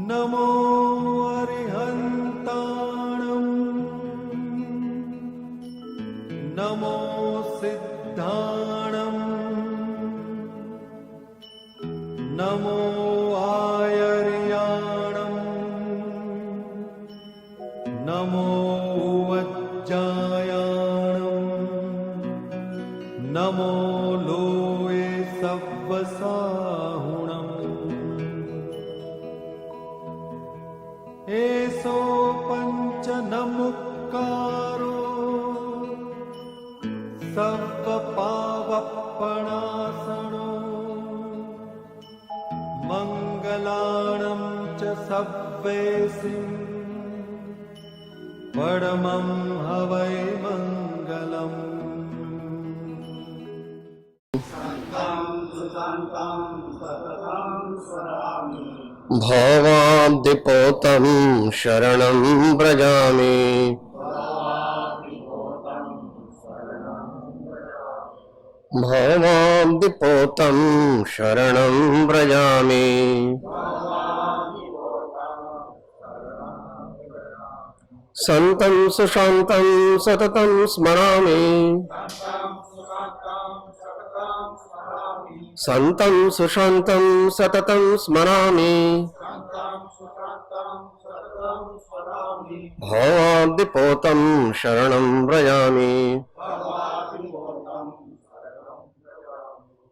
नमो अरिहन्ताणं नमो सिद्धाणं नमो आयर्याणं नमो वज्जायाणं नमो लोये सव्वसाहुणम् एसो पंच नमुक्कारो सर्वपावपणासनो मंगलाणं च सव्वेसिं परमं हवै मंगलम् भवाब्धिपोतं शरणं व्रजामि भवाब्धिपोतं शरणं व्रजामि सन्तं सुशान्तं सततं स्मरामि सन्तं सुशान्तं सततं स्मरामि भवाब्धिपोतं शरणं व्रजामि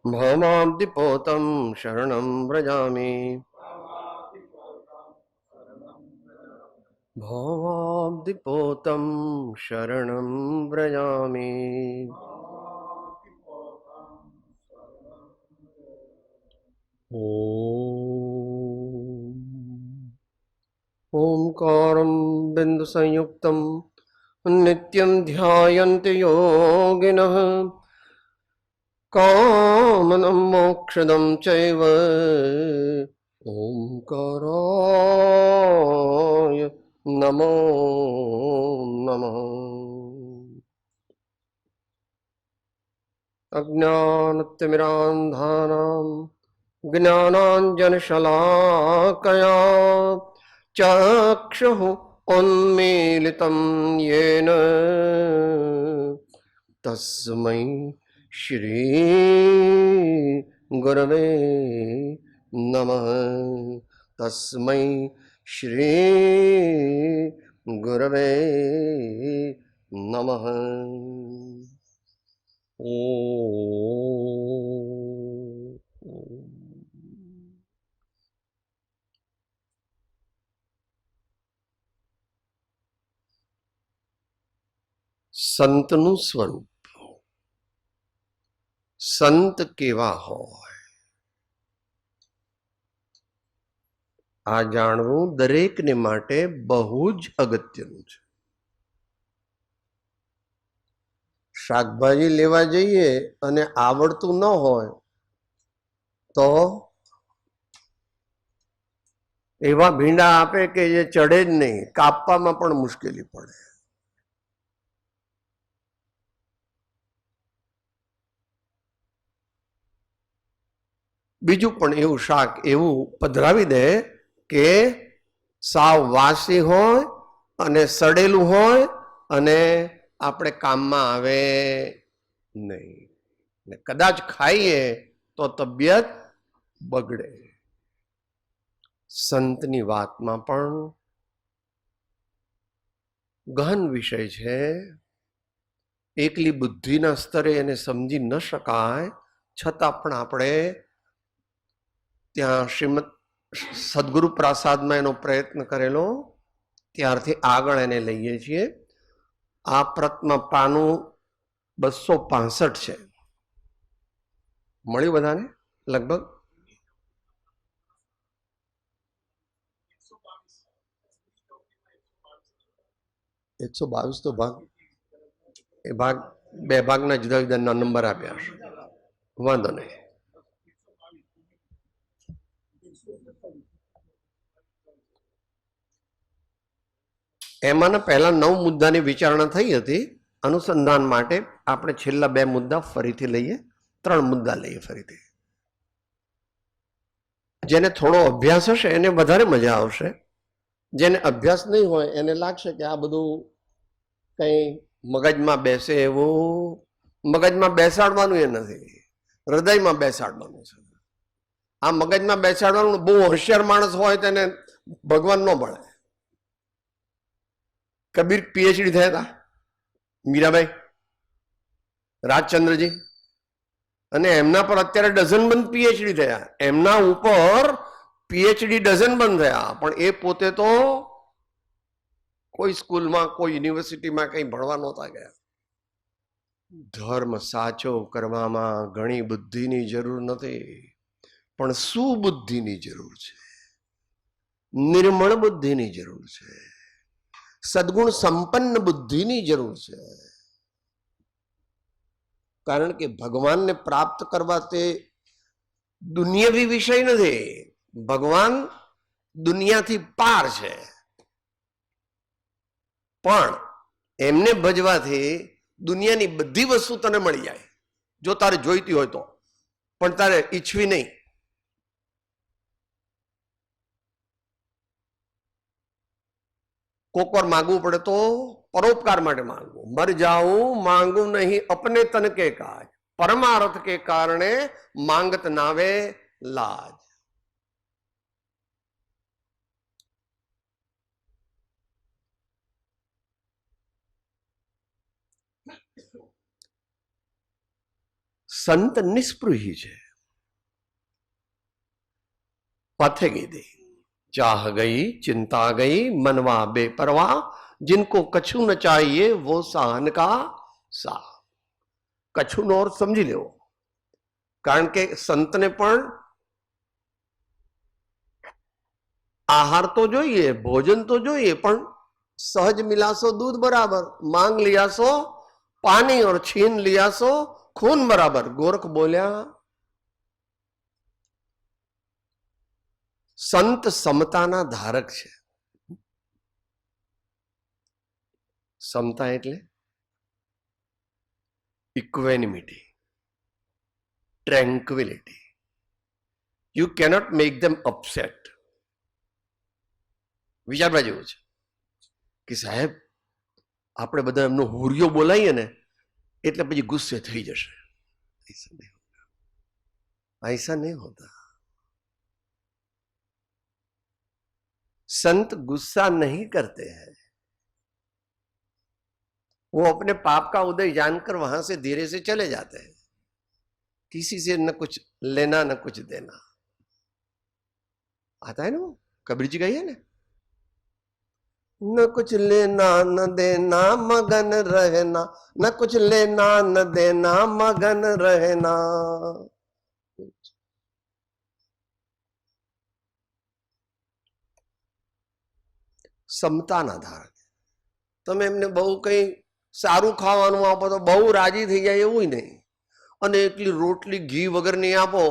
भवाब्धिपोतं शरणं व्रजामि भवाब्धिपोतं शरणं व्रजामि। ओंकारं बिन्दुसंयुक्तं नित्यं ध्यायन्ति योगिनः कामनं मोक्षदं चैव ओंकाराय नमो नमः। अज्ञानतिमिरान्धानां ज्ञानाञ्जनशलाकया चक्षुः उन्मीलितं येन तस्मै श्री गुरवे नमः तस्मै श्री गुरवे नमः। संतનું સ્વરૂપ સંત કેવા હોય આ જાણવું દરેકને માટે બહુ જ અગત્યનું છે. શાકભાજી લેવા જઈએ અને આવડતું ન હોય તો એવા ભીંડા આપે કે જે ચડે જ નહીં, કાપવામાં પણ મુશ્કેલી પડે. બીજું પણ એવું શાક એવું પધરાવી દે કે સાવ વાસી હોય અને સડેલું હોય અને આપણે કામમાં આવે નહીં, ને કદાચ ખાઈએ તો તબિયત બગડે. સંતની વાતમાં પણ ગહન વિષય છે. એકલી બુદ્ધિના સ્તરે એને સમજી ન શકાય, છતાં પણ આપણે ત્યાં શ્રીમદ સદગુરુ પ્રાસાદમાં એનો પ્રયત્ન કરેલો, ત્યારથી આગળ એને લઈએ છીએ. આ પ્રત્ન પાનું 265 છે. મળ્યું બધાને? લગભગ 122 તો ભાગ, એ ભાગ બે ભાગના જુદા જુદા નંબર આપ્યા હશે, વાંધો નહીં. એમાંના પહેલા 9 મુદ્દાની વિચારણા થઈ હતી. અનુસંધાન માટે આપણે છેલ્લા 2 મુદ્દા ફરીથી લઈએ, 3 મુદ્દા લઈએ ફરીથી. જેને થોડો અભ્યાસ હશે એને વધારે મજા આવશે. જેને અભ્યાસ નહીં હોય એને લાગશે કે આ બધું કંઈ મગજમાં બેસે એવું. મગજમાં બેસાડવાનું એ નથી, હૃદયમાં બેસાડવાનું છે. આ મગજમાં બેસાડવાનું બહુ હોશિયાર માણસ હોય તેને ભગવાન ન મળે. કબીર પીએચડી થયા હતા, મીરાબાઈ, રાજચંદ્રજી, અને એમના પર અત્યારે ડઝનબંધ પીએચડી થયા. એમના ઉપર પીએચડી ડઝનબંધ થયા, પણ એ પોતે તો કોઈ સ્કૂલમાં કોઈ યુનિવર્સિટીમાં કંઈ ભણવા નહોતા ગયા. ધર્મ સાચો કરવામાં ઘણી બુદ્ધિની જરૂર નથી, પણ સુબુદ્ધિની જરૂર છે, નિર્મળ બુદ્ધિની જરૂર છે, સદગુણ સંપન્ન બુદ્ધિની જરૂર છે. કારણ કે ભગવાનને પ્રાપ્ત કરવા તે દુનિયાવી વિષય નથી. ભગવાન દુનિયાથી પાર છે, પણ એમને ભજવાથી દુનિયાની બધી વસ્તુ તને મળી જાય, જો તારે જોઈતી હોય તો, પણ તારે ઈચ્છવી નહીં. કોક વાર માગવું પડે તો પરોપકાર માટે માંગવું. મર જાઉં માંગુ નહીં અપને તન કે કાજ, પરમાર્થ કે કારણે માંગત નાવે લાજ. संत निस्पृही છે, पथे गई चाह गई चिंता गई मनवा बेपरवाह, जिनको कछु न चाहिए वो सहन का सा. કચ્છું નો અર્થ સમજી લેવો, કારણ કે સંતને પણ આહાર તો જોઈએ, ભોજન તો જોઈએ, પણ સહજ મિલાસો दूध बराबर, मांग लिया सो पानी और छीन लिया सो खून बराबर. गोरख बोल्या સંત સમતાના ધારક છે. સમતા એટલે equanimity, tranquillity. You cannot make them upset. વિચારવા જેવું છે કે સાહેબ આપણે બધા એમનો હુરિયો બોલાવીએ ને એટલે પછી ગુસ્સે થઈ જશે. ऐसा नहीं होता. संत गुस्सा नहीं करते हैं, वो अपने पाप का उदय जानकर वहां से धीरे से चले जाते हैं. किसी से न कुछ लेना न कुछ देना. आता है ना वो कबीर जी का ही है ना, न कुछ लेना न देना मगन रहना, न कुछ लेना न देना मगन रहना. સમતાના ધારક. તમે એમને બહુ કંઈ સારું ખાવાનું આપો તો બહુ રાજી થઈ જાય એવું નહીં, અને એટલી રોટલી ઘી વગરની આપો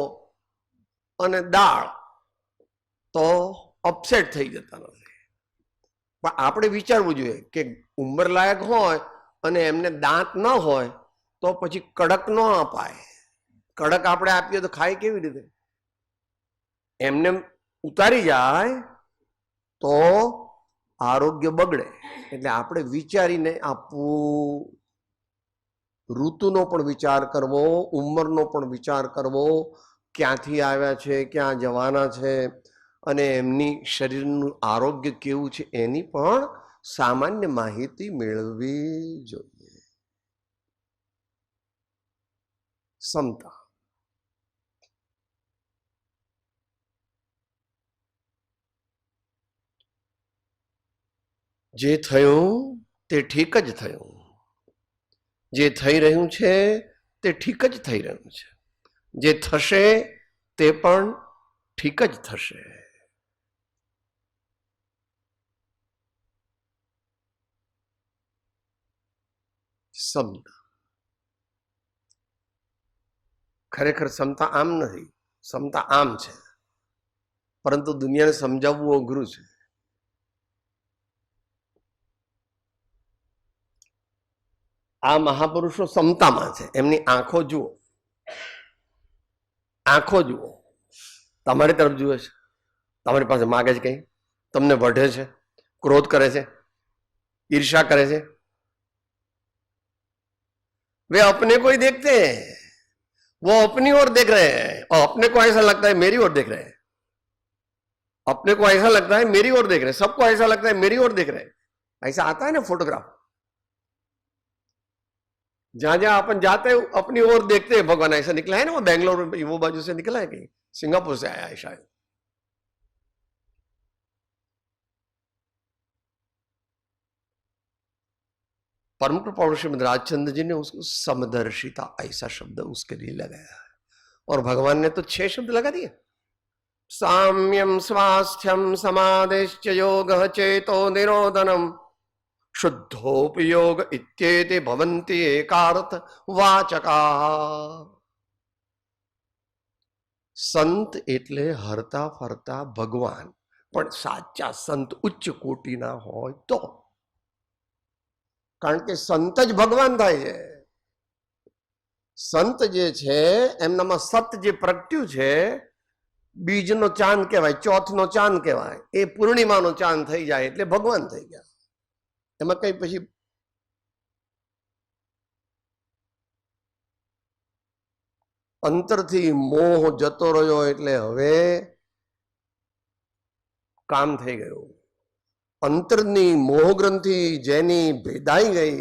અને દાળ તો અપસેટ થઈ જતા નથી. પણ આપણે વિચારવું જોઈએ કે ઉંમર લાયક હોય અને એમને દાંત ન હોય તો પછી કડક ન અપાય. કડક આપણે આપીએ તો ખાય કેવી રીતે? એમને ઉતારી જાય તો આરોગ્ય બગડે. એટલે આપણે વિચારીને આપવું. ઋતુનો પણ વિચાર કરવો, ઉંમરનો પણ વિચાર કરવો, ક્યાંથી આવ્યા છે, ક્યાં જવાના છે, અને એમની શરીરનું આરોગ્ય કેવું છે એની પણ સામાન્ય માહિતી મેળવવી જોઈએ. સમતા. જે થયું તે ઠીક જ થયું, જે થઈ રહ્યું છે તે ઠીક જ થઈ રહ્યું છે, જે થશે તે પણ ઠીક જ થશે. સમતા. ખરેખર સમતા આમ નથી, સમતા આમ છે, પરંતુ દુનિયાને સમજાવવું અઘરું છે. આ મહાપુરુષો સમતામાં છે. એમની આંખો જુઓ, આંખો જુઓ. તમારી તરફ જુએ છે, તમારી પાસે માગે છે, કંઈ તમને વઢે છે, ક્રોધ કરે છે, ईर्ष्या करे છે। वे अपने को ही देखते हैं, वो अपनी ओर देख रहे हैं और अपने को ऐसा लगता है मेरी ओर देख रहे हैं, अपने को ऐसा लगता है मेरी ओर देख रहे हैं, सबको ऐसा लगता है मेरी ओर देख रहे हैं। ऐसा आता है ना फोटोग्राफ, जहां जहां अपन जाते हैं अपनी ओर देखते हैं भगवान। ऐसा निकला है ना, वो बेंगलोर वो बाजू से निकला है, कहीं सिंगापुर से आया है शायद। परम कृपालु श्रीमद राजचंद्र जी ने उसको समदर्शिता ऐसा शब्द उसके लिए लगाया है, और भगवान ने तो 6 शब्द लगा दिए। साम्यम स्वास्थ्यम समाधिश्च योगः चेतो निरोधनम शुद्धोपयोग इत्येते भवन्ति एकार्थ वाचका। संत એટલે હરતા ફરતા ભગવાન, પણ સાચા સંત ઉચ્ચ કોટીના હોય તો, કારણ કે સંત જ ભગવાન થાય છે। સંત જે છે એમનામાં સત જે પ્રગટ્યું છે, બીજનો ચાંદ કહેવાય, ચોથનો ચાંદ કહેવાય, એ પૂર્ણિમાનો ચાંદ થઈ જાય એટલે ભગવાન થઈ ગયા। એમાં કઈ પછી અંતરથી મોહ જતો રહ્યો એટલે હવે કામ થઈ ગયું। અંતરની મોહગ્રંથિ જેની ભેદાઈ ગઈ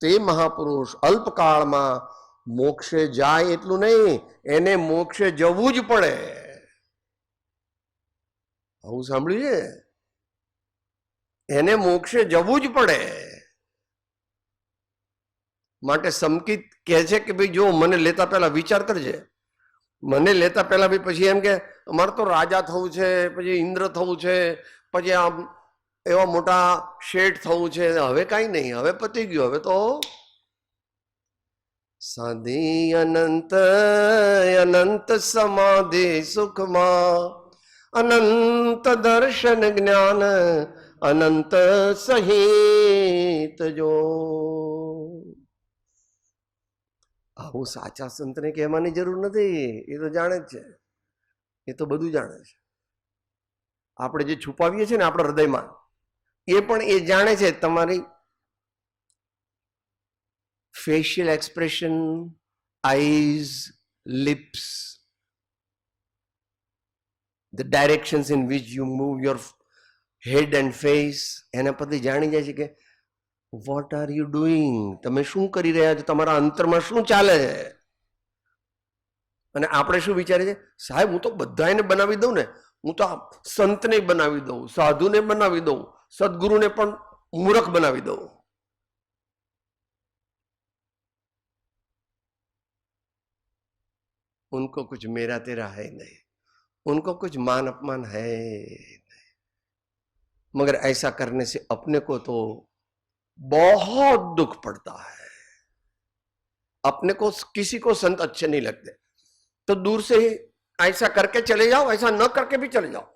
તે મહાપુરુષ અલ્પકાળમાં મોક્ષે જાય એટલું નહીં, એને મોક્ષે જવું જ પડે। આવું સાંભળ્યું છે? એને મોક્ષે જવું જ પડે। માટે સંકિત કહે છે કે ભાઈ જો મને લેતા પહેલા વિચાર કરજે, મને લેતા પહેલા બી પછી એમ કે અમારે તો રાજા થવું છે, પછી ઇન્દ્ર થવું છે, પછી આમ એવા મોટા શેઠ થવું છે। હવે કાંઈ નહીં, હવે પતી ગયું, હવે તો સાધી અનંત અનંત સમાધિ સુખમાં અનંત દર્શન જ્ઞાન અનંત સહિત જો। આવું સાચા સંતને કહેવાની જરૂર નથી, એ તો જાણે જ છે, એ તો બધું જાણે છે। આપણે જે છુપાવીએ છીએ ને આપણા હૃદયમાં, એ પણ એ જાણે છે। તમારી facial expression, eyes, lips, the directions in which you move your head and face, એના પરથી જાણી જાય છે કે what are you doing, તમે શું કરી રહ્યા છો, તમારા અંતરમાં શું ચાલે છે। અને આપણે શું વિચારીએ છીએ, સાહેબ હું તો બધાને બનાવી દઉં ને, હું તો સંતને બનાવી દઉં, સાધુને બનાવી દઉં, સદગુરુને પણ મૂર્ખ બનાવી દઉં। उनको कुछ मेरा तेरा है नहीं, उनको कुछ मान अपमान है नहीं, मगर ऐसा करने से अपने को तो बहुत दुख पड़ता है। अपने को किसी को संत अच्छे नहीं लगते, तो दूर से ही ऐसा करके चले जाओ, ऐसा न करके भी चले जाओ।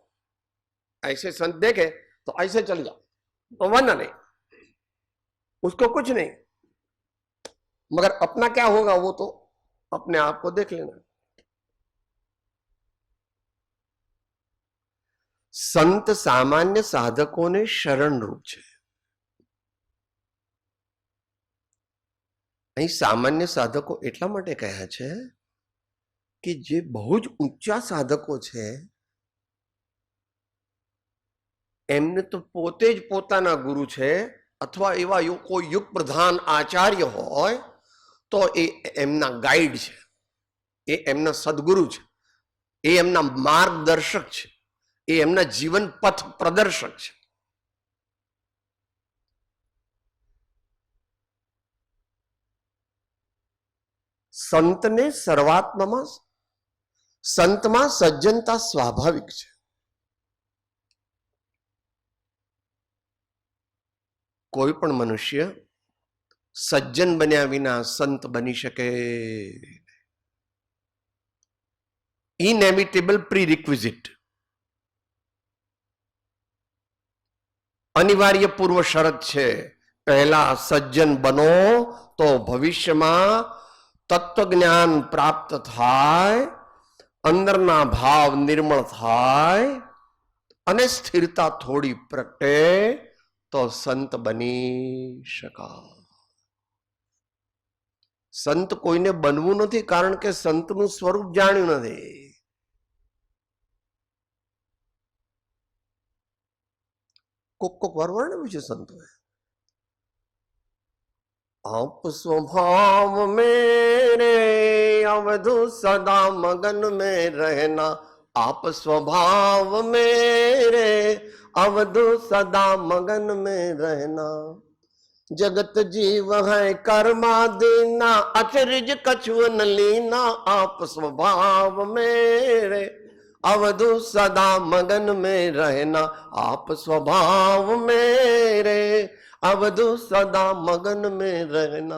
ऐसे संत देखे तो ऐसे चले जाओ, तो वरना नहीं, उसको कुछ नहीं, मगर अपना क्या होगा वो तो अपने आप को देख लेना। संत सामान्य साधकोने शरण रूप છે। અહીં સામાન્ય સાધકો એટલા માટે કહ્યા છે કે જે બહુ જ ઊંચા સાધકો છે એમને તો પોતે જ પોતાના ગુરુ છે, અથવા એવા કોઈ યુગ પ્રધાન આચાર્ય હોય તો એ એમના ગાઈડ છે, એ એમના સદગુરુ છે, એ એમના માર્ગદર્શક છે, એ એમના જીવન પથ પ્રદર્શક છે। સંતને સર્વાત્મામાં, સંતમાં સજ્જનતા સ્વાભાવિક છે। કોઈ પણ મનુષ્ય સજ્જન બન્યા વિના સંત બની શકે। ઇનેવિટેબલ પ્રીરિક્વિઝિટ, અનિવાર્ય પૂર્વ શરત છે। પહેલા સજ્જન બનો તો ભવિષ્યમાં તત્વજ્ઞાન પ્રાપ્ત થાય અંદરના ભાવ નિર્મળ થાય અને સ્થિરતા થોડી પ્રગટે તો સંત બની શકાય. સંત કોઈને બનવું નથી, કારણ કે સંતનું સ્વરૂપ જાણ્યું નથી. કોક વાર વર્ણવ્યું છે સંતોએ. आप स्वभाव मेरे अवधु सदा मगन में रहना, आप स्वभाव मेरे अवधु सदा मगन में रहना, जगत जीव है कर्मादीना, अचरज कछुअ न लीना, आप स्वभाव मेरे अवधु सदा मगन में रहना, आप स्वभाव मेरे अवधु सदा मगन में रहना.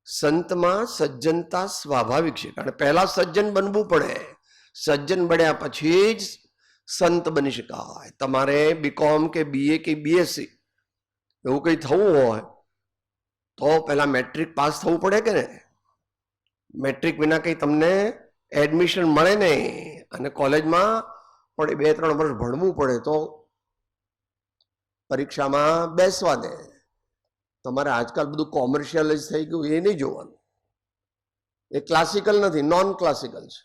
સંતમાં સજ્જનતા સ્વાભાવિક છે, કારણ પહેલા સજ્જન બનવું પડે. સજ્જન બન્યા પછી જ સંત બની શકાય. તમારે બીકોમ કે બીએ કે બીએસસી એવું કઈ થવું હોય તો પહેલા મેટ્રિક પાસ થવું પડે કે ને? મેટ્રિક વિના કઈ તમને એડમિશન મળે નહીં. અને કોલેજમાં પણ 2-3 વર્ષ ભણવું પડે તો પરીક્ષામાં બેસવા દે. તમારે આજકાલ બધું કોમર્શિયલ જ થઈ ગયું, એ નહીં જોવાનું. એ ક્લાસિકલ નથી, નોન ક્લાસિકલ છે.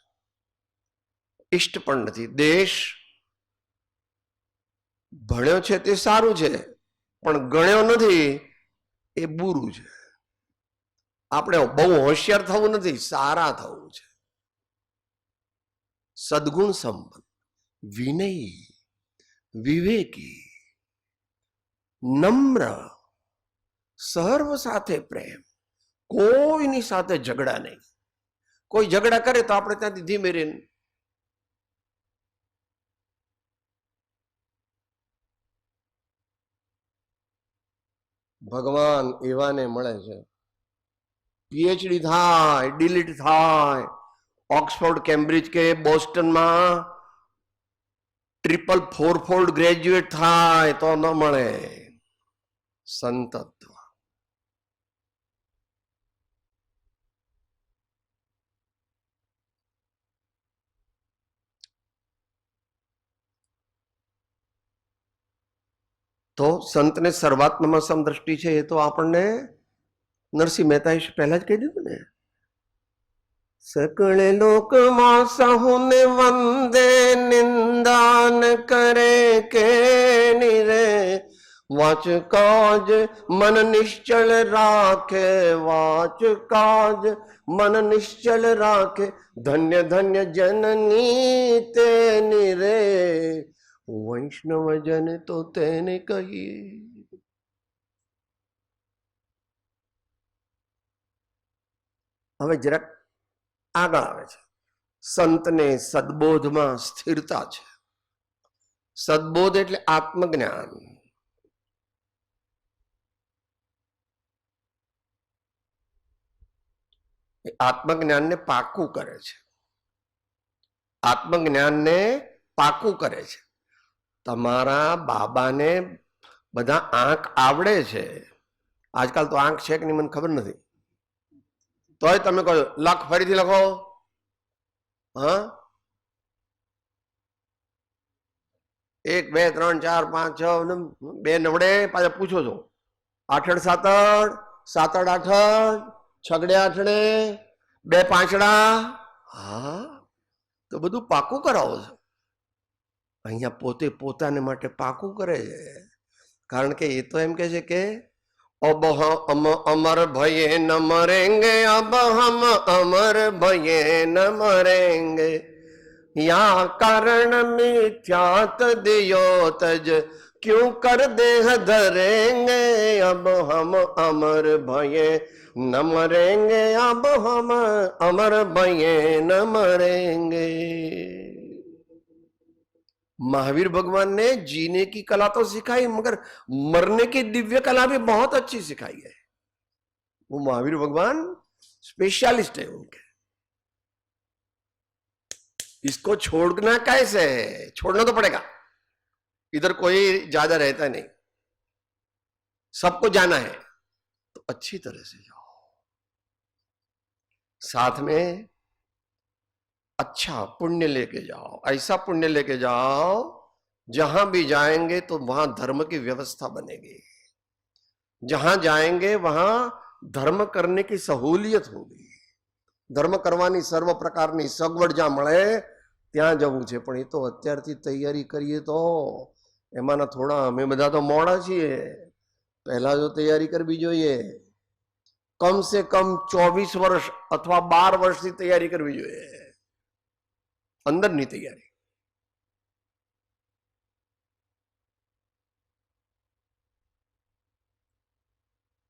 ઇષ્ટ પણ નથી. દેશ ભણ્યો છે તે સારું છે, પણ ગણ્યો નથી એ બુરું છે. આપણે બહુ હોશિયાર થવું નથી, સારા થવું છે. સદગુણ સંપન્ન, વિનયી, વિવેકી, નમ્ર, સર્વ સાથે પ્રેમ, કોઈની સાથે ઝઘડા નહીં. કોઈ ઝઘડા કરે તો આપણે ત્યાંથી ધીમે રહીને ભગવાન એવાને મળે છે. પીએચડી થાય, ડિલીટ થાય, ઓક્સફોર્ડ, કેમ્બ્રિજ કે બોસ્ટનમાં 444 ગ્રેજ્યુએટ થાય તો ન મળે સંતત્વ. તો સંતને સર્વાત્મમાં સમદ્રષ્ટિ છે એ તો આપણને નરસિંહ મહેતાએ પહેલા જ કહી દીધું ને. સકળ લોકમાં સહુને વંદે, નિંદાન કરે કે નિરે, વાચ કાજ મન નિશ્ચલ રાખે, વાચ કાજ મન નિશ્ચલ રાખે, ધન્ય ધન્ય જનની તે નિરે, વૈષ્ણવજન તો તેને કહીએ. હવે જરાક આગળ આવે છે. સંતને સદબોધમાં સ્થિરતા છે. સદબોધ એટલે આત્મજ્ઞાન. આત્મજ્ઞાનને પાકું કરે છે. આત્મજ્ઞાનને પાકું કરે છે. તમારા બાબાને બધા આંખ આવડે છે. આજકાલ તો આંખ છે કે નહીં મને ખબર નથી, તોય તમે કહો લખ, ફરીથી લખો. હા, 1 2 3 4 5 6 2 નવડે પાછા પૂછો છો. 8 7 7 8 6 8 2 5. હા, તો બધું પાકું કરાવો છો. અહીંયા પોતે પોતાને માટે પાકું કરે છે. કારણ કે એ તો એમ કે છે કે अब हम अमर भये न मरेंगे, अब हम अमर भये न मरेंगे, या कारण मिथ्यात दियो तज क्यों कर देह धरेंगे, अब हम अमर भये न मरेंगे, अब हम अमर भये न मरेंगे. महावीर भगवान ने जीने की कला तो सिखाई, मगर मरने की दिव्य कला भी बहुत अच्छी सिखाई है. वो महावीर भगवान स्पेशलिस्ट है उनके. इसको छोड़ना कैसे है? छोड़ना तो पड़ेगा, इधर कोई ज्यादा रहता नहीं. सबको जाना है तो अच्छी तरह से जाओ, साथ में अच्छा पुण्य लेके जाओ, ऐसा पुण्य लेके जाओ जहां भी जाएंगे तो वहां धर्म की व्यवस्था बनेगी, जहां जाएंगे वहां धर्म करने की सहूलियत होगी, धर्म करवानी सर्व प्रकारनी सगवड જ્યાં મળે ત્યાં જવું છે. પણ એ તો અત્યારથી તૈયારી કરીએ તો એમાંના થોડા અમે બધા તો મોડા છીએ, પહેલા જો તૈયારી કરવી જોઈએ, કમ સે કમ 24 વર્ષ અથવા 12 વર્ષથી તૈયારી કરવી જોઈએ, અંદરની તૈયારી.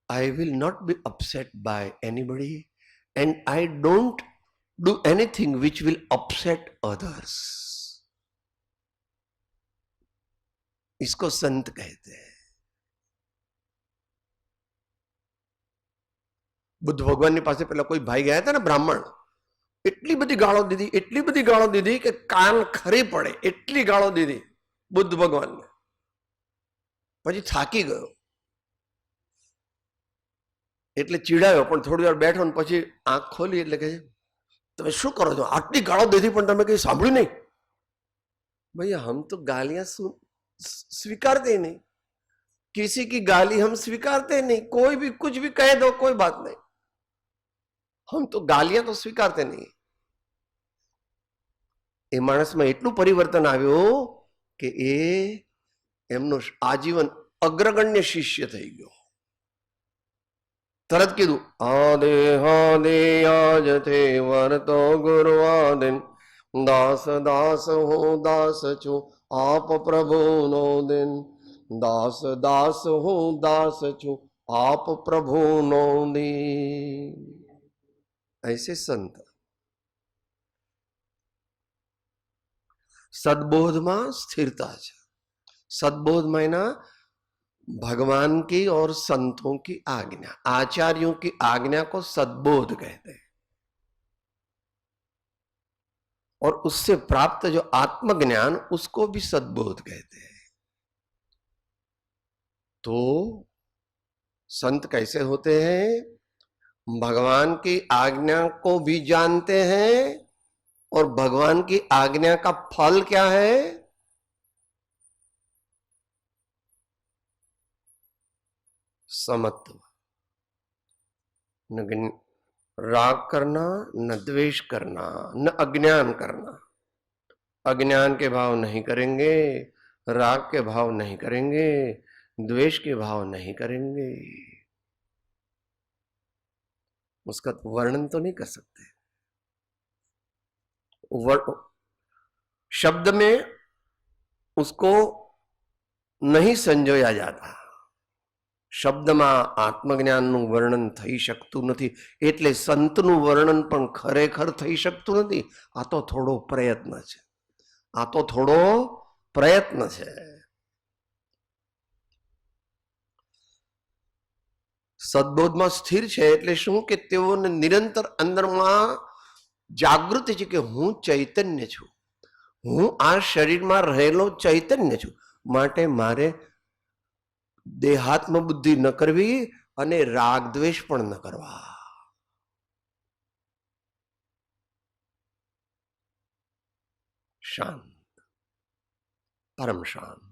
I will not be upset by anybody and I don't do anything which will upset others. इसको संत कहते हैं. बुद्ध भगवान ની પાસે પેલા કોઈ ભાઈ ગયા હતા ને બ્રાહ્મણ, એટલી બધી ગાળો દીધી કે કાન ખરી પડે એટલી ગાળો દીધી બુદ્ધ ભગવાનને. પછી થાકી ગયો એટલે ચીડાયો, પણ થોડી વાર બેઠો ને પછી આંખ ખોલી એટલે કે તમે શું કરો છો, આટલી ગાળો દીધી પણ તમે કઈ સાંભળ્યું નહીં? भैया हम तो गालियां स्वीकारते ही नहीं, किसी की गाली हम स्वीकारते नहीं, कोई भी कुछ भी कह दो कोई बात नहीं, हम तो गालियां तो स्वीकारते नहीं. એ માણસમાં એટલું પરિવર્તન આવ્યું કે એ એમનો આજીવન અગ્રગણ્ય શિષ્ય થઈ ગયો. તરત કીધું આદે હાદે આજ તે વર્તો ગુરુવાદિન દાસ દાસ હું દાસ છું આપ પ્રભુનો દિન, દાસ દાસ હું દાસ છું આપ પ્રભુનો દિન. ऐसे संत सद्बोध में स्थिरता है. सद्बोध में ना भगवान की और संतों की आज्ञा, आचार्यों की आज्ञा को सद्बोध कहते हैं. और उससे प्राप्त जो आत्मज्ञान उसको भी सद्बोध कहते हैं. तो संत कैसे होते हैं? भगवान की आज्ञा को भी जानते हैं और भगवान की आज्ञा का फल क्या है? समत्व. न राग करना, न द्वेष करना, न अज्ञान करना. अज्ञान के भाव नहीं करेंगे, राग के भाव नहीं करेंगे, द्वेष के भाव नहीं करेंगे. उसका तो वर्णन तो नहीं कर सकते. शब्द में उसको नहीं संजोया जाता. શબ્દમાં આત્મજ્ઞાનનું વર્ણન થઈ શકતું નથી, એટલે સંતનું વર્ણન પણ ખરેખર થઈ શકતું નથી. આ તો થોડો પ્રયત્ન છે, આ તો થોડો પ્રયત્ન છે. સદબોધમાં સ્થિર છે એટલે શું કે તેઓને નિરંતર અંદરમાં જાગૃતિ છે કે હું ચૈતન્ય છું, હું આ શરીરમાં રહેલો ચૈતન્ય છું, માટે મારે દેહાત્મ બુદ્ધિ ન કરવી અને રાગ દ્વેષ પણ ન કરવા. શાંત, પરમ શાંત.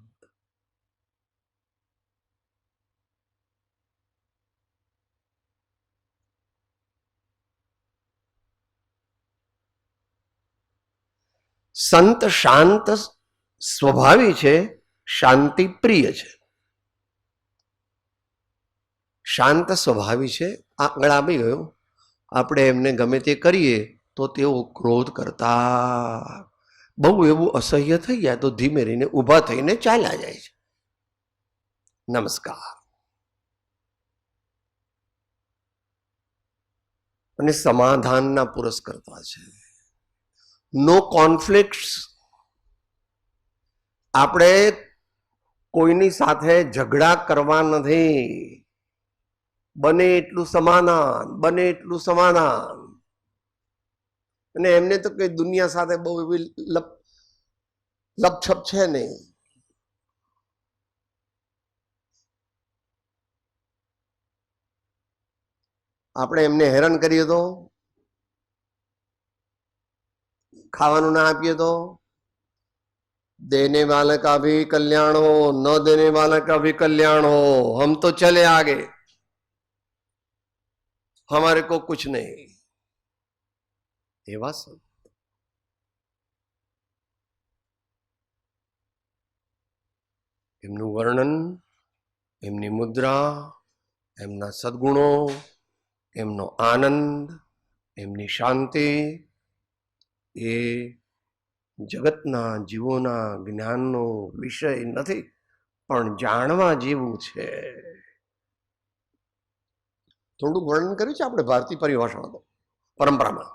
સંત શાંત સ્વભાવી છે, શાંતિ પ્રિય છે. શાંત સ્વભાવી છે, આગળ આવી ગયો. આપણે એમને ગમે તે કરીએ તો તેઓ ક્રોધ કરતા બહુ એવું અસહ્ય થઈ જાય તો ધીમે રહીને ઊભા થઈને ચાલ્યા જાય છે. નમસ્કાર. અને સમાધાનના પુરસ્કર્તા છે. નો કોન્ફ્લિક્ટ્સ. આપણે કોઈની સાથે ઝઘડા કરવા નથી. બને એટલું સમાધાન, બને એટલું સમાધાન. અને એમને તો કઈ દુનિયા સાથે બહુ એવી લપછપ છે નહીં. આપણે એમને હેરાન કરીએ તો, ખાવાનું ના આપીએ તો, देने वाले का भी कल्याण हो, न देने वाले का भी कल्याण हो, हम तो चले आगे, हमारे को कुछ नहीं. एवा संत એમનું વર્ણન, એમની મુદ્રા, એમના સદગુણો, એમનો આનંદ, એમની શાંતિ એ જગતના જીવોના જ્ઞાનનો વિષય નથી, પણ જાણવા જેવું છે. થોડું વર્ણન કર્યું છે આપણે ભારતીય પરિભાષામાં, પરંપરામાં.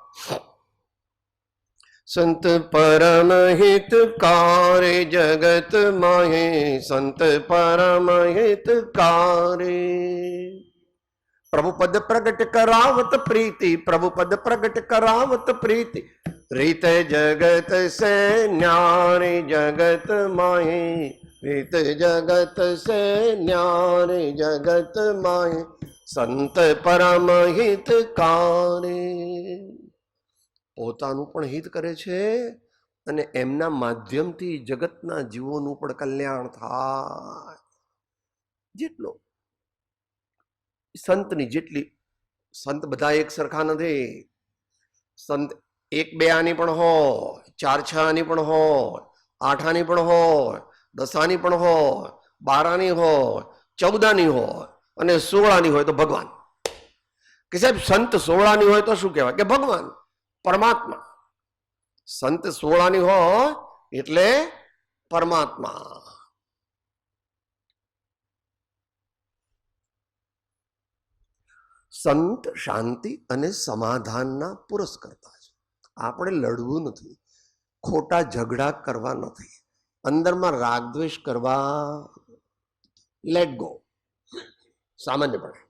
संत परम हितकारी जगत माहे, संत परम हितकारी. प्रभु पद प्रगट करावत प्रीति, प्रभु पद प्रगट करावत प्रीति, रीत जगत से न्यारी जगत माहे, रीत जगत से न्यारी जगत माहे, संत परम हितकारी. પોતાનું પણ હિત કરે છે અને એમના માધ્યમથી જગતના જીવોનું પણ કલ્યાણ થાય. જેટલો સંતની જેટલી, સંત બધા એક સરખા નથી. સંત એક બે આની પણ હોય, ચાર છ આની પણ હોય, આઠ આની પણ હોય, દસ આની પણ હોય, 12 આની હોય, 14 આની હોય અને 16 આની હોય તો ભગવાન. કે સાહેબ સંત 16 આની હોય તો શું કહેવાય? કે ભગવાન, પરમાત્મા. સંત 16 આની હોય એટલે પરમાત્મા. સંત શાંતિ અને સમાધાનના પુરસ્કર્તા છે. આપણે લડવું નથી, ખોટા ઝઘડા કરવા નથી, અંદરમાં રાગદ્વેષ કરવા, લેટ ગો, સામાન્યપણે.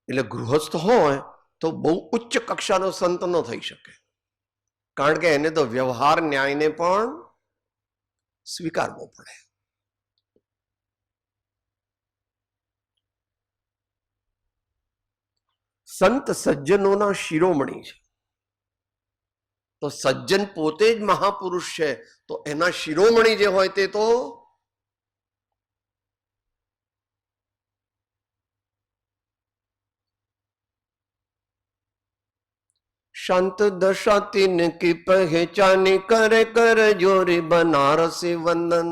એટલે ગૃહસ્થ હોય તો બહુ ઉચ્ચ કક્ષાનો સંત ન થઈ શકે, કારણ કે એને તો વ્યવહાર ન્યાયને પણ સ્વીકારવો પડે. સંત સજ્જનોના શિરોમણી છે, તો સજ્જન પોતે જ મહાપુરુષ છે, તો એના શિરોમણી જે હોય તે તો शांत दशा तीन की पहचानी करे कर जोरी बनारसी वंदन.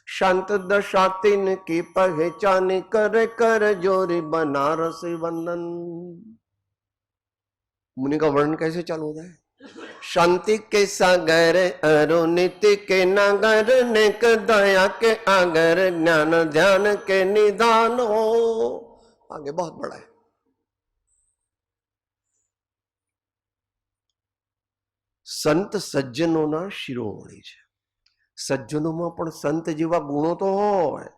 शांत दशा तीन की पहचानी करे कर जोरी बनारसी वंदन. मुनि का वर्णन कैसे चालू होता है? शांति के सागर अरुणिति के नागर, नेक दया के आगर, ज्ञान ध्यान के निदान हो. आगे बहुत बड़ा है. સંત સજ્જનોના શિરોમણી છે. સજ્જનોમાં પણ સંત જેવા ગુણો તો હોય,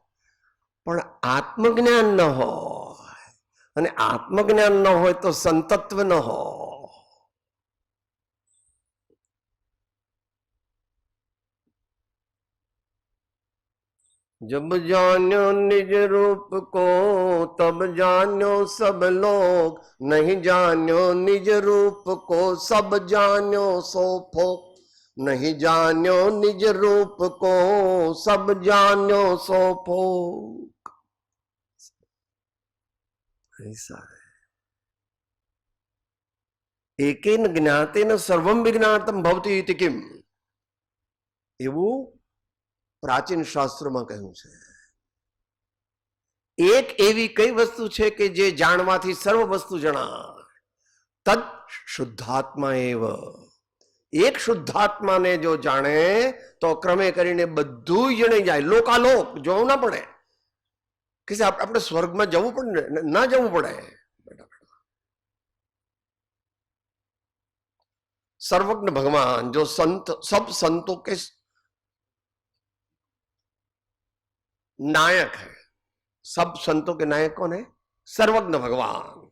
પણ આત્મજ્ઞાન ન હોય, અને આત્મજ્ઞાન ન હોય તો સંતત્વ ન હોય. जब जान्यो निज रूप को तब जान्यो सब लोग, नहीं जान्यो निज रूप को सब जान्यो सो फोक. नहीं जान्यो निज रूप को सब जान्यो सो फोक. ऐसा है. एकेन ज्ञातेन सर्वं विज्ञातम भवति इति किम, એવું પ્રાચીન શાસ્ત્રોમાં કહ્યું છે. એક એવી કઈ વસ્તુ છે કે જે જાણવાથી સર્વ વસ્તુ જણાય? તદ શુદ્ધાત્મા એવ. એક શુદ્ધાત્માને જો જાણે તો ક્રમે કરીને બધું જણાઈ જાય. લોકાલોક જોવું ના પડે કે આપણે સ્વર્ગમાં જવું પડે, ના જવું પડે. सर्वज्ञ भगवान जो संत, सब संतों के नायक है. सब संतों के नायक कौन है? सर्वज्ञ भगवान.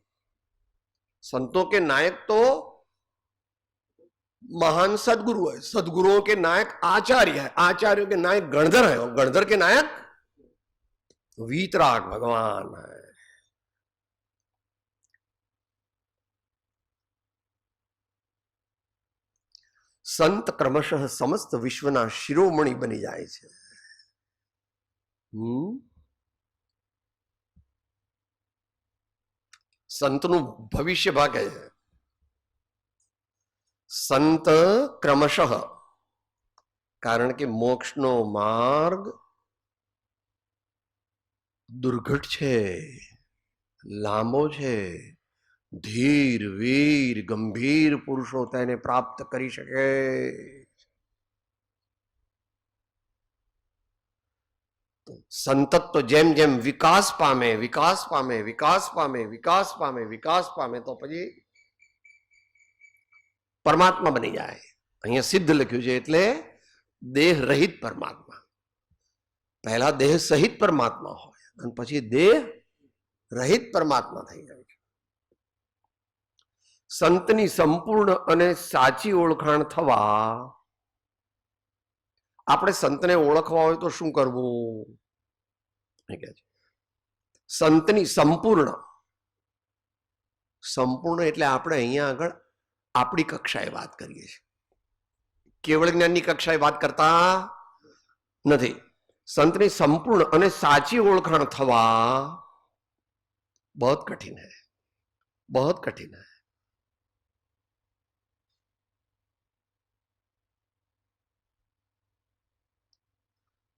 संतों के नायक तो महान सदगुरु है, सदगुरुओं के नायक आचार्य है, आचार्यों के नायक गणधर है, और गणधर के नायक वीतराग भगवान है. સંત ક્રમશઃ સમસ્ત વિશ્વના શિરોમણી બની જાય છે. સંતનું ભવિષ્ય ભાગે છે. સંત ક્રમશઃ, કારણ કે મોક્ષનો માર્ગ દુર્ઘટ છે, લાંબો છે. ધીર વીર ગંભીર પુરુષો તેને પ્રાપ્ત કરી શકે. સંતત્વ જેમ જેમ વિકાસ પામે વિકાસ પામે વિકાસ પામે વિકાસ પામે વિકાસ પામે તો પછી પરમાત્મા બની જાય. અહીંયા સિદ્ધ લખ્યું છે એટલે દેહ રહિત પરમાત્મા. પહેલા દેહ સહિત પરમાત્મા હોય અને પછી દેહ રહિત પરમાત્મા થઈ જાય છે. સંતની સંપૂર્ણ અને સાચી ઓળખાણ થવા, આપણે સંતને ઓળખવા હોય તો શું કરવું? સંતની સંપૂર્ણ, સંપૂર્ણ એટલે આપણે અહીંયા આગળ આપણી કક્ષાએ વાત કરીએ છીએ, કેવળ જ્ઞાનની કક્ષાએ વાત કરતા નથી. સંતની સંપૂર્ણ અને સાચી ઓળખાણ થવા बहुत कठिन है, बहुत कठिन है.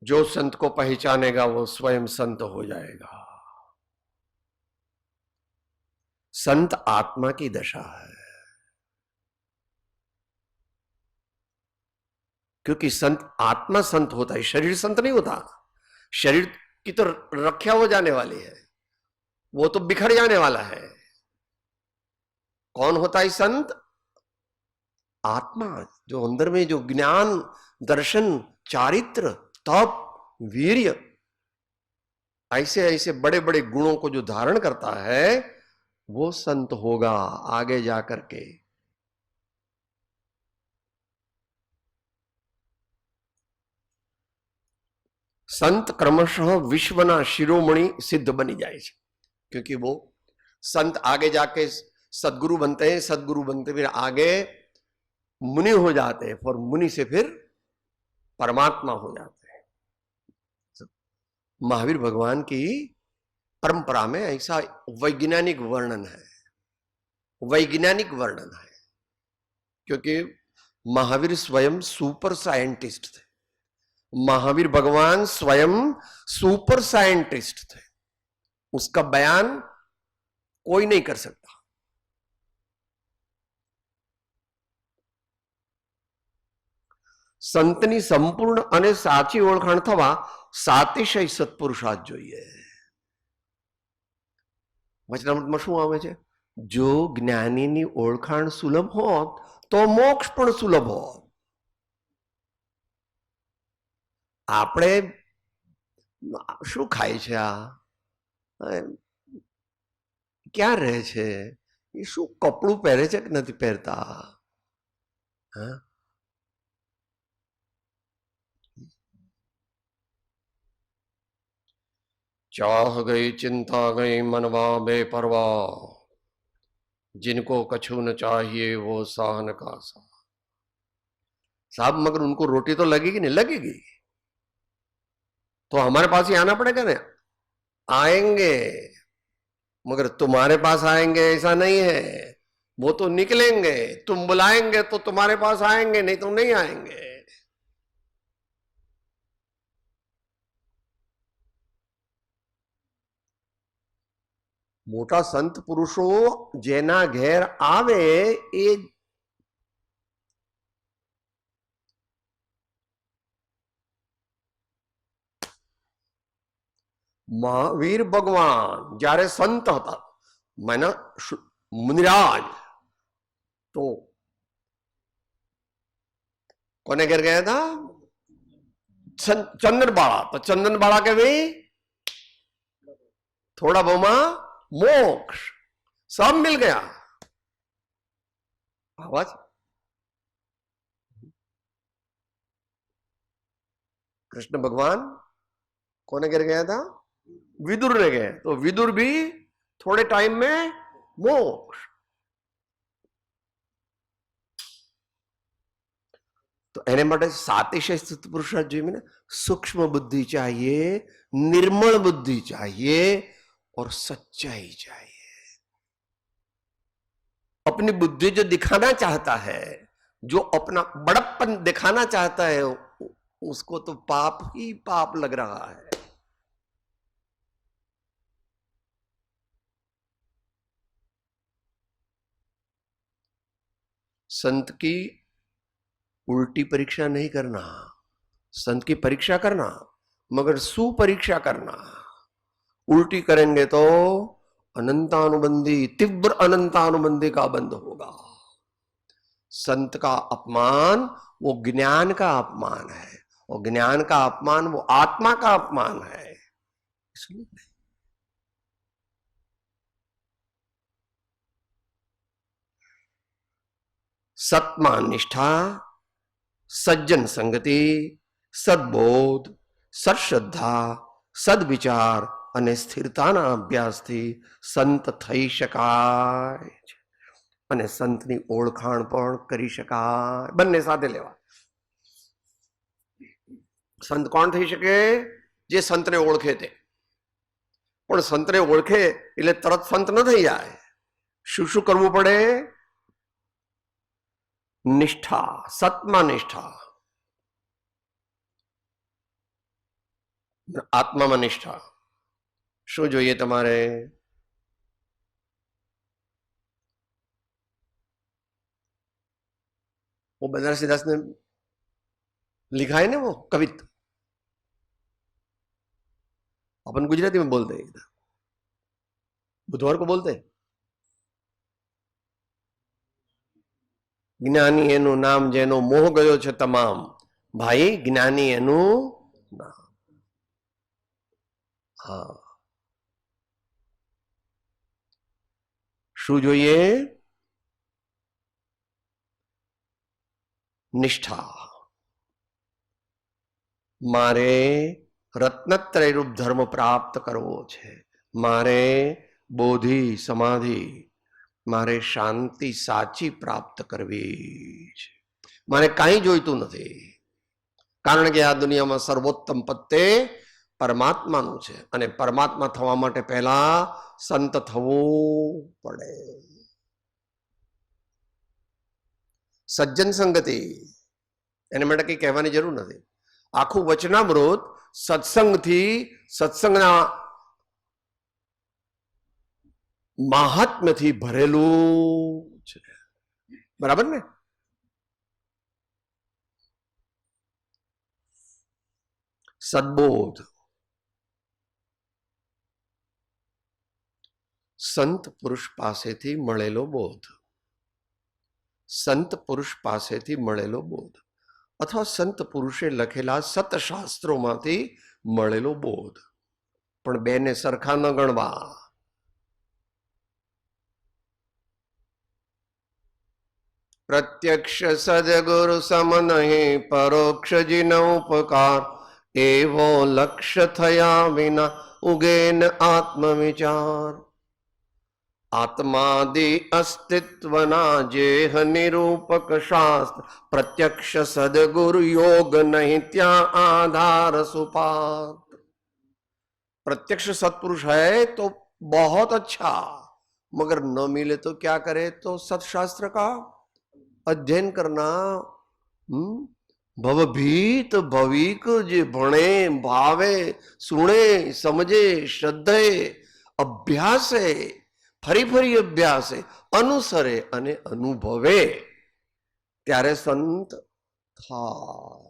जो संत को पहचानेगा वो स्वयं संत हो जाएगा. संत आत्मा की दशा है, क्योंकि संत आत्मा संत होता है, शरीर संत नहीं होता. शरीर की तो रक्षा हो जाने वाली है, वो तो बिखर जाने वाला है. कौन होता है संत? आत्मा, जो अंदर में जो ज्ञान दर्शन चारित्र तप वीर्य ऐसे ऐसे बड़े बड़े गुणों को जो धारण करता है वो संत होगा आगे जाकर के. संत क्रमशः विश्वना शिरोमणि सिद्ध बनी जाए, क्योंकि वो संत आगे जाके सदगुरु बनते हैं, सदगुरु बनते फिर आगे मुनि हो जाते हैं, और मुनि से फिर परमात्मा हो जाते हैं. महावीर भगवान की परंपरा में ऐसा वैज्ञानिक वर्णन है, वैज्ञानिक वर्णन है, क्योंकि महावीर स्वयं सुपर साइंटिस्ट थे. महावीर भगवान स्वयं सुपर साइंटिस्ट थे, उसका बयान कोई नहीं कर सकता. संतनी संपूर्ण અને સાચી ઓળખાણ થવા સાતિશય સત્પુરુષાર્થ જોઈએ. વચનામૃતમાં શું આવે છે? જો જ્ઞાનીની ઓળખાણ સુલભ હોત તો મોક્ષ પણ સુલભ હોત. આપણે શું ખાય છે, આ ક્યાં રહે છે, એ શું કપડું પહેરે છે કે નથી પહેરતા, હા? चाह गई चिंता गई मनवा बेपरवा, जिनको कछु न चाहिए वो साहन का सा. साहब मगर उनको रोटी तो लगेगी नहीं, लगेगी तो हमारे पास ही आना पड़ेगा ना. आएंगे मगर तुम्हारे पास आएंगे ऐसा नहीं है, वो तो निकलेंगे. तुम बुलाएंगे तो तुम्हारे पास आएंगे, नहीं तो नहीं आएंगे. मोटा संत पुरुषो जेना घेर आवे ए महावीर भगवान जारे संत था, मैंने मुनिराज तो कोने घर गया था? चंदनबाड़ा. तो चंदनबाड़ा के भी थोड़ा बहुमा मोक्ष सब मिल गया. आवाज कृष्ण भगवान कोने घर गया था? विदुर ने गए. तो विदुर भी थोड़े टाइम में मोक्ष. एने माटे सातिशय स्थित पुरुषार्थ જોઈએ ને सूक्ष्म बुद्धि चाहिए, निर्मल बुद्धि चाहिए और सच्चाई चाहिए। अपनी बुद्धि जो दिखाना चाहता है, जो अपना बड़प्पन दिखाना चाहता है, उसको तो पाप ही पाप लग रहा है। संत की उल्टी परीक्षा नहीं करना, संत की परीक्षा करना, मगर सुपरीक्षा करना। उल्टी करेंगे तो अनंतानुबंधी, तीव्र अनंतानुबंधी का बंध होगा। संत का अपमान वो ज्ञान का अपमान है, और ज्ञान का अपमान वो आत्मा का अपमान है। इसलिए सत्मा निष्ठा, सज्जन संगति, सद्बोध, सत्श्रद्धा, सद्विचार અને સ્થિરતાના અભ્યાસથી સંત થઈ શકાય અને સંતની ઓળખાણ પણ કરી શકાય। બંને સાથે લેવા। સંત કોણ થઈ શકે? જે સંતને ઓળખે તે। પણ સંતને ઓળખે એટલે તરત સંત ન થઈ જાય। શું શું કરવું પડે? નિષ્ઠા, સત્માં નિષ્ઠા, આત્મામાં નિષ્ઠા। શું જોઈએ તમારે? वो बनारसीदास ने लिखा है ना वो कवित, अपन गुजराती में बोलते हैं, बुधवार को बोलते हैं। ज्ञानी एनु नाम जेनो मोह गयो छे तमाम, भाई ज्ञानी एनु नाम। हाँ, शू जोइए? निष्ठा। मारे रत्नत्रय रूप धर्म प्राप्त करवो छे, मारे बोधि समाधि, मारे शांति साची प्राप्त करवी छे। मारे काई जोईतुं नथी, कारण के आ दुनिया में सर्वोत्तम पद परमात्मानुं छे, अने परमात्मा थवा माटे पहेला संत थवुं पड़े। सज्जन संगति एने माटे कई कहेवानी जरूर नथी। आखुं वचनामृत सत्संगथी, सत्संगना महात्म्यथी भरेलू छे, बराबर ने? सद्बोध, संत पुरुष पासेथी मळेलो बोध, संत पुरुष पासेथी मळेलो बोध, अथवा संत पुरुषे लखेला सतशास्त्रोमांथी मळेलो बोध, पण बेने सरखा न गणवा। प्रत्यक्ष सदगुरु सम नहीं, परोक्ष जिन उपकार, एवो लक्ष्य थया विना उगे न आत्मविचार। आत्मादि अस्तित्वना जेह निरूपक शास्त्र, प्रत्यक्ष सदगुरु योग नहीं त्या आधार सुपात्र। प्रत्यक्ष सत्पुरुष है तो बहुत अच्छा, मगर न मिले तो क्या करे? तो सत्शास्त्र का अध्ययन करना। भवभीत भविक जे भणे भावे सुने समझे श्रद्धे अभ्यासे फरी फरी अभ्यासे अनुसरे अने अनुभवे त्यारे संत थाय।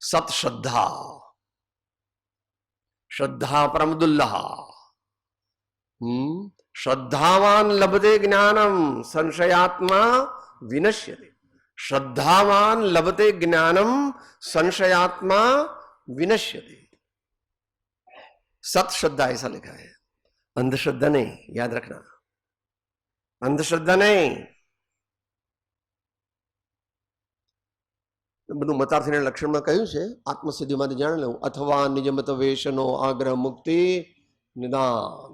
सत श्रद्धा, श्रद्धा परमदुल्लह। श्रद्धावान लभते ज्ञानम संशयात्मा विनश्यते। श्रद्धावान लभते ज्ञानम संशयात्मा विनश्यते। सत श्रद्धा ऐसा लिखा है, अंधश्रद्धा नहीं, याद रखना, अंधश्रद्धा नहीं। બધું મતાર્થીના લક્ષણમાં કહ્યું છે, આત્મસિદ્ધિમાંથી જાણી લેવું। અથવા નિજમત વેશનો આગ્રહ મુક્તિ નિદાન।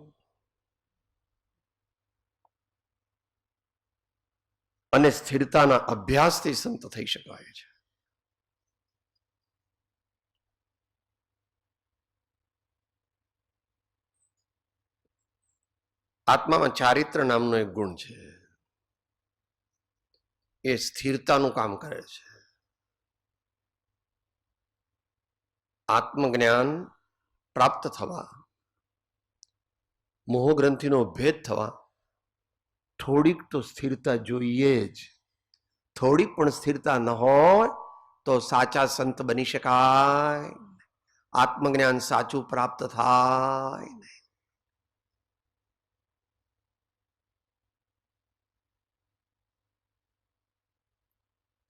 અને સ્થિરતાના અભ્યાસથી સંત થઈ શકાય છે. આત્મામાં ચારિત્ર નામનો એક ગુણ છે, એ સ્થિરતાનું કામ કરે છે. આત્મજ્ઞાન પ્રાપ્ત થવા, મોહગ્રંથિનો ભેદ થવા થોડીક તો સ્થિરતા જોઈએ જ. થોડીક પણ સ્થિરતા ન હોય તો સાચા સંત બની શકાય, આત્મજ્ઞાન સાચું પ્રાપ્ત થાય નહીં.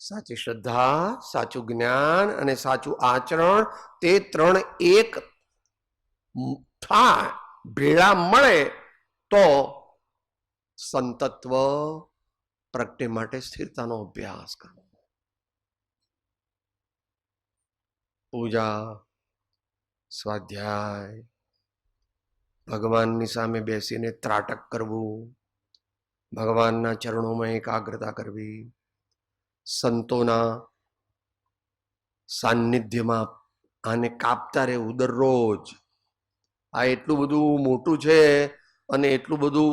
સાચી શ્રદ્ધા, સાચું જ્ઞાન અને સાચું આચરણ, તે ત્રણ એક થાય, ભેળા મળે તો સંતત્વ પ્રગટે માટે સ્થિરતાનો અભ્યાસ કરવો. પૂજા, સ્વાધ્યાય, ભગવાનની સામે બેસીને ત્રાટક કરવું, ભગવાનના ચરણોમાં એકાગ્રતા કરવી, સંતોના સાનિધ્યમાં આને કાપતા રહેવું દરરોજ. આ એટલું બધું મોટું છે અને એટલું બધું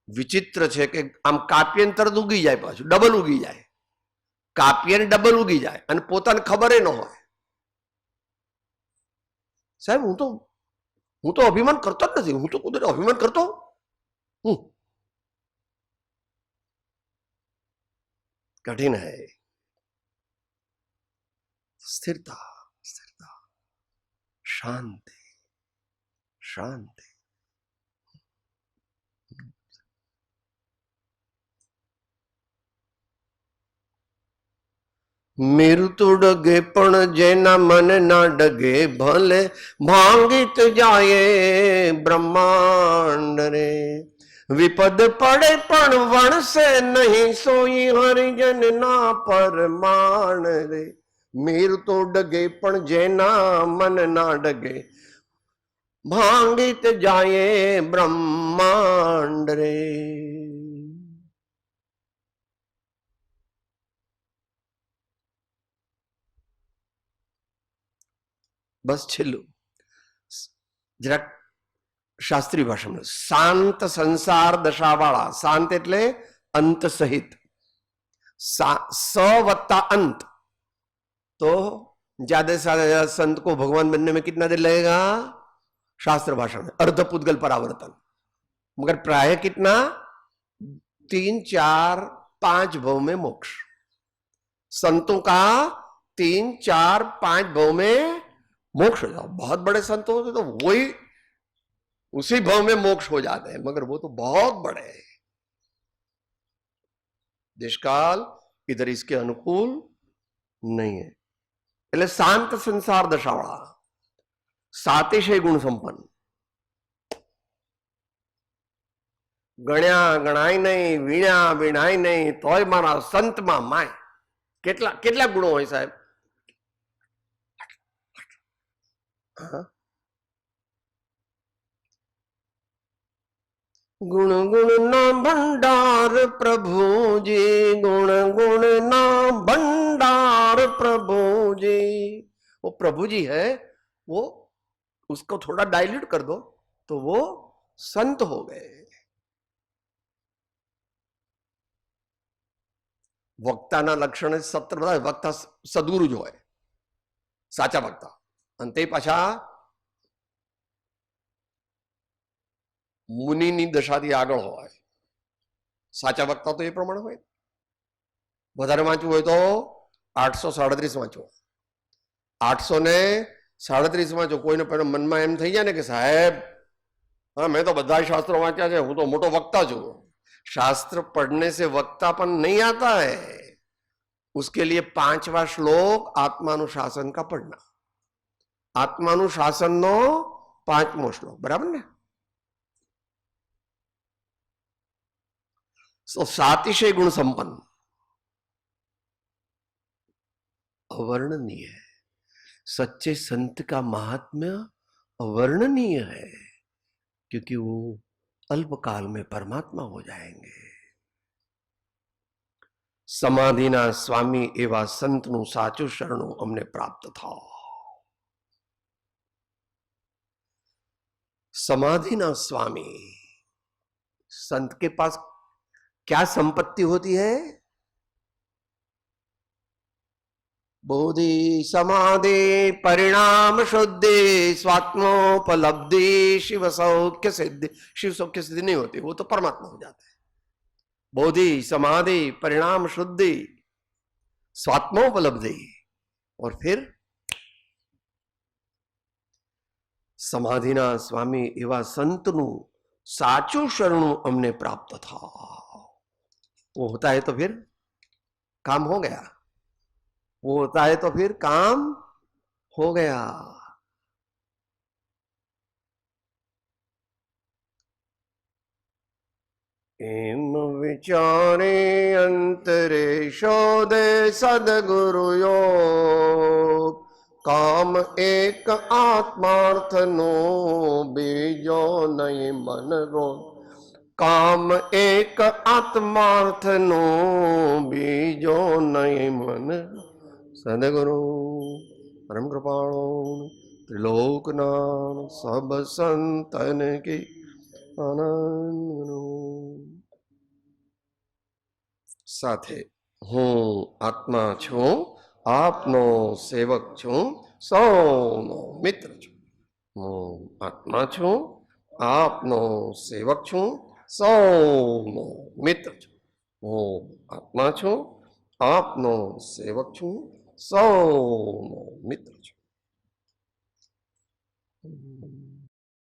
વિચિત્ર છે કે આમ કાપીએ ને તરત ઉગી જાય, પાછું ડબલ ઉગી જાય. કાપીએ ને ડબલ ઉગી જાય અને પોતાને ખબર ન હોય. સાહેબ હું તો અભિમાન કરતો જ નથી, હું તો કુદરત અભિમાન કરતો હું. कठिन है. स्थिरता, स्थिरता, शांति, शांति. मेरु तो डगे पण जेना मन ना डगे, भले भांगित जाए ब्रह्मांड रे. विपद पड़े पण वण से नहीं, सोई हरिजन ना परमाण रे. मीर तो डगे पण जेना मन ना डगे, भांगित जाए ब्रह्मांड रे. बस छेल्लू જરાક શાસ્ત્રી ભાષામાં, શાંત સંસાર દશાવાળા. શાંત એટલે અંત સહિત, સ वत्ता अंत. तो ज्यादा से ज्यादा संत को भगवान बनने में कितना देर लगेगा? शास्त्र भाषा में अर्ध पुद्गल परावर्तन. मगर प्राय कितना? 3, 4, 5 भव में मोक्ष. संतों का 3, 4, 5 भव में मोक्ष हो जाओ. बहुत बड़े संत होते तो वही उसी भव में मोक्ष हो जाते हैं, मगर वो तो बहुत बड़े हैं. देशकाल इधर इसके अनुकूल नहीं है. એટલે શાંત સંસાર દશાવાળા, સાતિશય ગુણ સંપન્ન, ગણ્યા ગણાય નહીં, વીણ્યા વીણાય નહીં, તોય મારા સંતમાં માય. કેટલા ગુણો હોય સાહેબ? गुण गुण ना भंडार प्रभु जी, गुण गुण ना भंडार प्रभु जी. वो प्रभु जी है, वो उसको थोड़ा डाइल्यूट कर दो तो वो संत हो गए. वक्ताना लक्षण 17 બધા. વક્તા સદગુરુ જ હોય, સાચા વક્તા. અને તે પાછા મુનિની દશાથી આગળ હોય. સાચા વક્તા તો એ પ્રમાણે હોય. વધારે વાંચવું હોય તો 837 વાંચો, 837 વાંચો. કોઈને પહેલા મનમાં એમ થઈ જાય ને કે સાહેબ हाँ मैं तो બધા શાસ્ત્રો વાંચ્યા છે, હું તો મોટો વક્તા છું. शास्त्र पढ़ने से वक्तापन नहीं आता है. उसके लिए 5वां श्लोक आत्मानुशासन का पढ़ना. आत्मानुशासन नो 5मो श्लोक, बराबर ने? तो सातिशय गुण संपन्न, अवर्णनीय है. सच्चे संत का महात्म्य अवर्णनीय है, क्योंकि वो अल्पकाल में परमात्मा हो जाएंगे. સમાધિના સ્વામી એવા સંતનું સાચું શરણું અમને પ્રાપ્ત થાઓ. समाधिना स्वामी, संत के पास क्या संपत्ति होती है? बोधि समाधि परिणाम शुद्धि स्वात्मोपलब्धि शिव सौख्य सिद्धि. शिव सौख्य सिद्धि नहीं होती, वो तो परमात्मा हो जाता है. बोधि समाधि परिणाम शुद्धि स्वात्मोपलब्धि और फिर समाधिना स्वामी एवा संतनु साचू शरणु हमने प्राप्त था. वो होता है तो फिर काम हो गया. वो होता है तो फिर काम हो गया. एम विचारे अंतरे शोधे सदगुरु योग. काम एक आत्मार्थ नो बीजो नहीं मन रो. काम एक आत्मार्थ नो बीजो नहीं मन. सदगुरु परम कृपाणो त्रिलोकनाथ सब संतन की आनंद साथे हूँ आत्मा छूं आपनो सेवक छूं सौनो मित्र छूं. हूँ आत्मा छूं आपनो सेवक छूं सौनो मित्र छूं. हूँ आत्मा छूं आपनो सेवक छूं सौनो मित्र छूं.